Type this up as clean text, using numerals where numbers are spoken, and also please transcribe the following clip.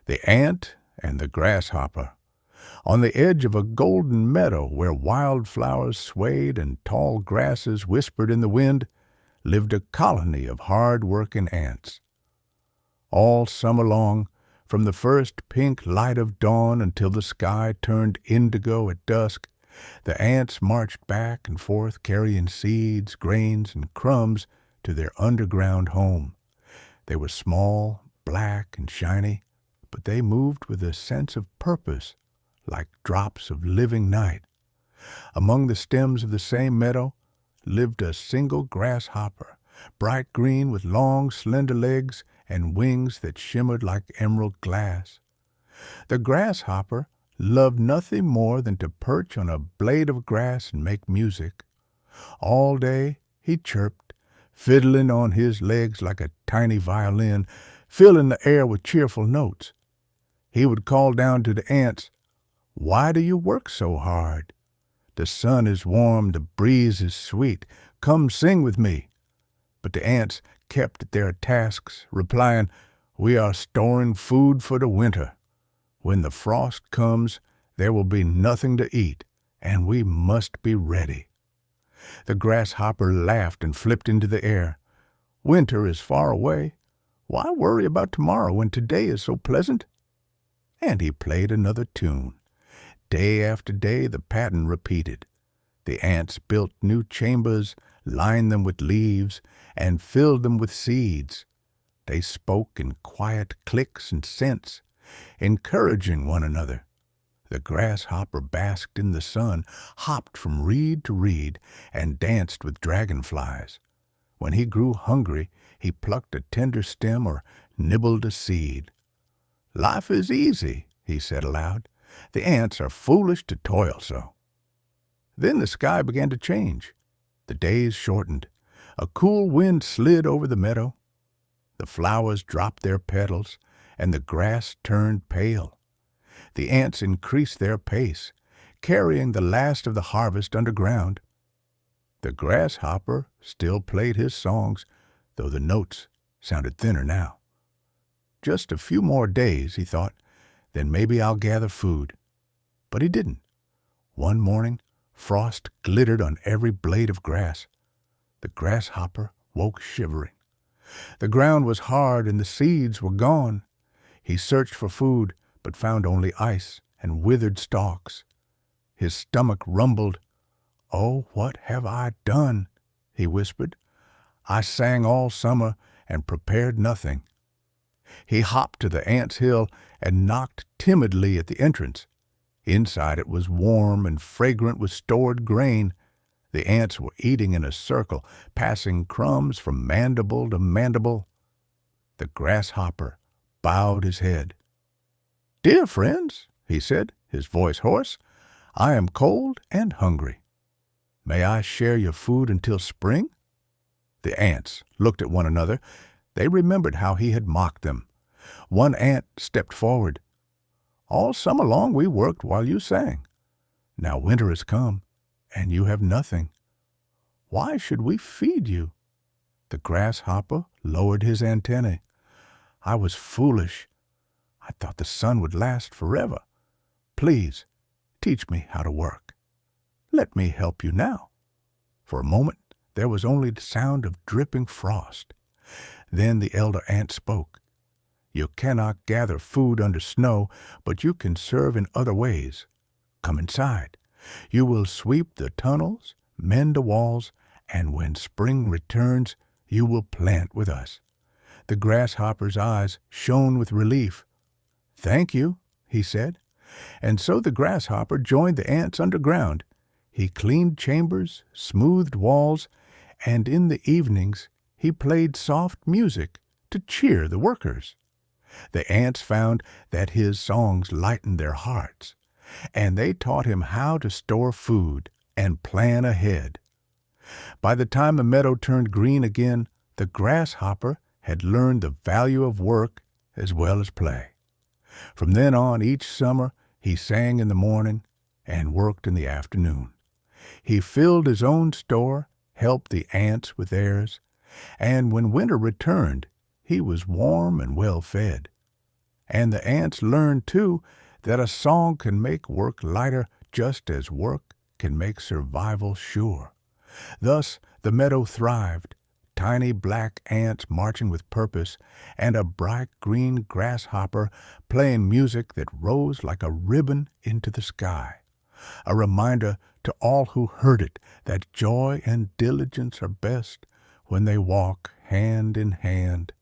The ant and the grasshopper. On the edge of a golden meadow where wildflowers swayed and tall grasses whispered in the wind, lived a colony of hard-working ants. All summer long, from the first pink light of dawn until the sky turned indigo at dusk, the ants marched back and forth carrying seeds, grains, and crumbs to their underground home. They were small, black, and shiny, but they moved with a sense of purpose, like drops of living night. Among the stems of the same meadow lived a single grasshopper, bright green with long, slender legs and wings that shimmered like emerald glass. The grasshopper loved nothing more than to perch on a blade of grass and make music. All day he chirped, fiddling on his legs like a tiny violin, filling the air with cheerful notes. He would call down to the ants, "Why do you work so hard? The sun is warm, the breeze is sweet. Come sing with me." But the ants kept at their tasks, replying, "We are storing food for the winter. When the frost comes, there will be nothing to eat, and we must be ready." The grasshopper laughed and flipped into the air. "Winter is far away. Why worry about tomorrow when today is so pleasant?" And he played another tune. Day after day the pattern repeated. The ants built new chambers, lined them with leaves, and filled them with seeds. They spoke in quiet clicks and scents, encouraging one another. The grasshopper basked in the sun, hopped from reed to reed, and danced with dragonflies. When he grew hungry, he plucked a tender stem or nibbled a seed. "Life is easy," he said aloud. "The ants are foolish to toil so." Then the sky began to change. The days shortened. A cool wind slid over the meadow. The flowers dropped their petals, and the grass turned pale. The ants increased their pace, carrying the last of the harvest underground. The grasshopper still played his songs, though the notes sounded thinner now. Just a few more days, he thought, then maybe I'll gather food. But he didn't. One morning, frost glittered on every blade of grass. The grasshopper woke shivering. The ground was hard and the seeds were gone. He searched for food, but found only ice and withered stalks. His stomach rumbled. "Oh, what have I done?" he whispered. "I sang all summer and prepared nothing." He hopped to the ants' hill and knocked timidly at the entrance. Inside it was warm and fragrant with stored grain. The ants were eating in a circle, passing crumbs from mandible to mandible. The grasshopper bowed his head. "Dear friends," he said, his voice hoarse, "I am cold and hungry. May I share your food until spring?" The ants looked at one another. They remembered how he had mocked them. One ant stepped forward. "All summer long we worked while you sang. Now winter has come, and you have nothing. Why should we feed you?" The grasshopper lowered his antennae. "I was foolish. I thought the sun would last forever. Please, teach me how to work. Let me help you now." For a moment there was only the sound of dripping frost. Then the elder ant spoke. "You cannot gather food under snow, but you can serve in other ways. Come inside. You will sweep the tunnels, mend the walls, and when spring returns, you will plant with us." The grasshopper's eyes shone with relief. "Thank you," he said. And so the grasshopper joined the ants underground. He cleaned chambers, smoothed walls, and in the evenings he played soft music to cheer the workers. The ants found that his songs lightened their hearts, and they taught him how to store food and plan ahead. By the time the meadow turned green again, the grasshopper had learned the value of work as well as play. From then on, each summer, he sang in the morning and worked in the afternoon. He filled his own store, helped the ants with theirs, and when winter returned, he was warm and well fed. And the ants learned, too, that a song can make work lighter just as work can make survival sure. Thus the meadow thrived, tiny black ants marching with purpose, and a bright green grasshopper playing music that rose like a ribbon into the sky. A reminder to all who heard it that joy and diligence are best when they walk hand in hand